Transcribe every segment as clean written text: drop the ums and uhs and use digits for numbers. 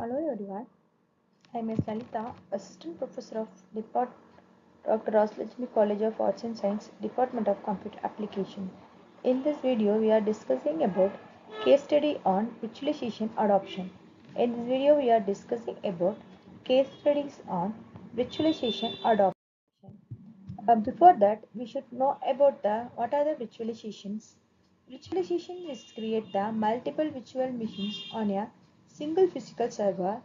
Hello everyone, I am Lalita, Assistant Professor of Dr. Raslakshmi College of Arts and Science, Department of Computer Application. In this video, we are discussing about case study on virtualization adoption. In this video, we are discussing about case studies on virtualization adoption. Before that, we should know about what are the virtualizations. Virtualization is create the multiple virtual machines on a single physical server.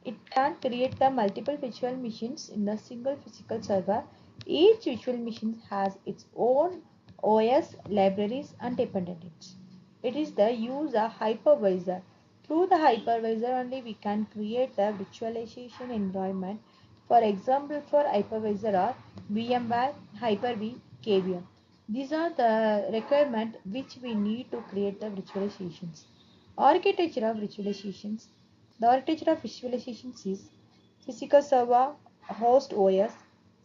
It can create the multiple virtual machines in a single physical server. Each virtual machine has its own OS, libraries, and dependencies. It is the use of hypervisor. Through the hypervisor only we can create the virtualization environment. For example, for hypervisor are VMware, Hyper-V, KVM. These are the requirements which we need to create the virtualizations. Architecture of virtualizations. The architecture of visualizations is physical server, host OS,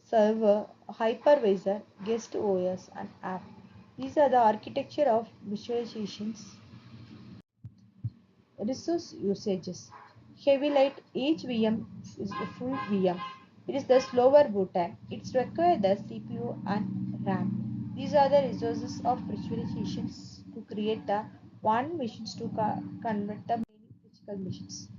server, hypervisor, guest OS, and app. These are the architecture of visualizations. Resource usages. Heavy light, each VM is a full VM. It is the slower boot time. It's require the CPU and RAM. These are the resources of virtualizations to create the one machines to convert the many physical machines.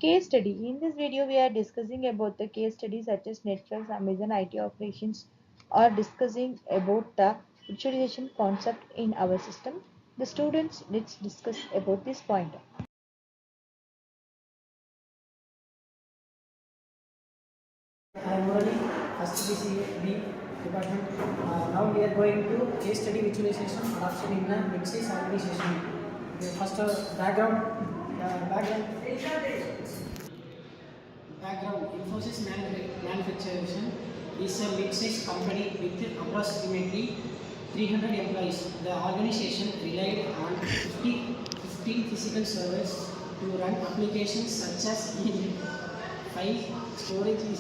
Case study. In this video, we are discussing about the case studies such as Netflix, Amazon IT operations, or discussing about the virtualization concept in our system. The students, let's discuss about this point. I am Murali, first BCB department. Now we are going to case study virtualization adoption in a mid-size organization. First background. Infosys Manufacturing is a mid-size company with approximately 300 employees. The organization relied on 15 physical servers to run applications such as email, file storage.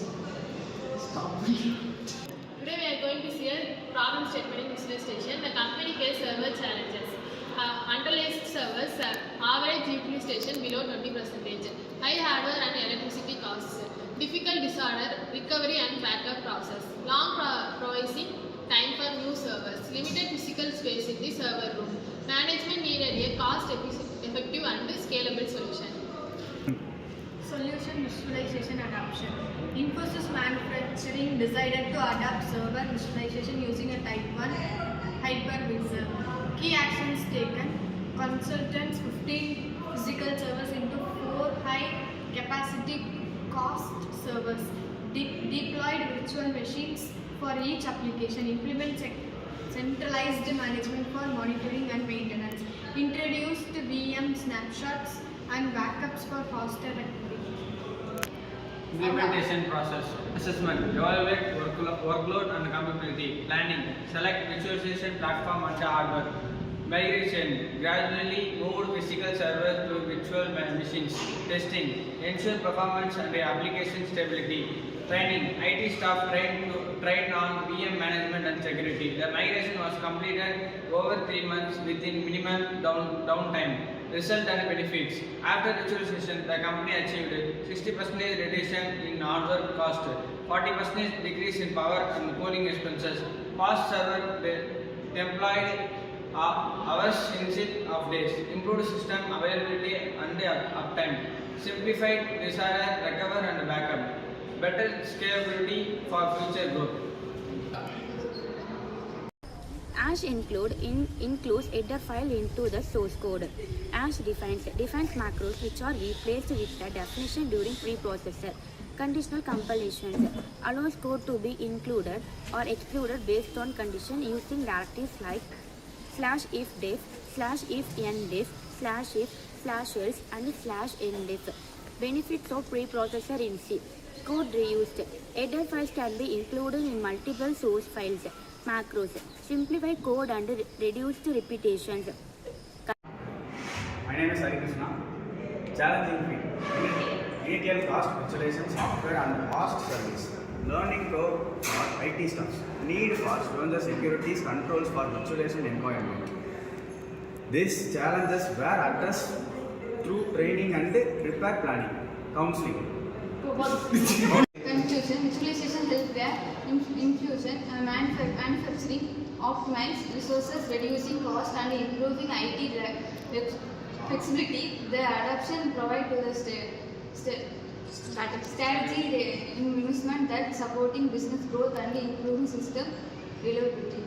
Today we are going to see a problem statement in visualization. The company faced server challenges. Underutilized servers, average utilization below 20%, high hardware and electricity costs, difficult disorder, recovery and backup process, long processing time for new servers, limited physical space in the server room. Management needed a cost-effective and scalable solution. Solution visualization adoption. Infosys Manufacturing decided to adopt server visualization using a Type 1 hypervisor. Key actions taken. Consultants 15 physical servers into 4 high capacity cost servers. Deployed virtual machines for each application. Implement centralized management for monitoring and maintenance. Introduced VM snapshots and backups for faster recovery. Implementation process, assessment, evaluate workload and capability, planning, select virtualization platform and hardware, migration, gradually moved physical servers to virtual machines, testing, ensure performance and application stability, training, IT staff trained on VM management and security. The migration was completed over 3 months within minimum downtime. Result and benefits. After virtualization, the company achieved 60% reduction in hardware cost, 40% decrease in power and cooling expenses, fast server deployed hours instead of days, improved system availability and uptime, simplified disorder recovery and backup, better scalability for future growth. Ash includes header file into the source code. Ash defines macros which are replaced with the definition during preprocessor. Conditional compilations allows code to be included or excluded based on condition using directives like /if_def, /if_ndef, /if, /else and /ndef. Benefits of preprocessor in C. Code reused. Header files can be included in multiple source files. Macros. Simplify code and reduced repetitions. My name is Hari Krishna. Challenging field. Initial cost virtualization software and fast service. Learning curve for IT staff. Need for stronger security controls for virtualization environment. These challenges were addressed through training and repair planning. Counseling. Conclusion: Virtualization helps the infusion and manufacturing optimize resources, reducing cost and improving IT flexibility. The adoption provide to the strategy investment that supporting business growth and improving system reliability.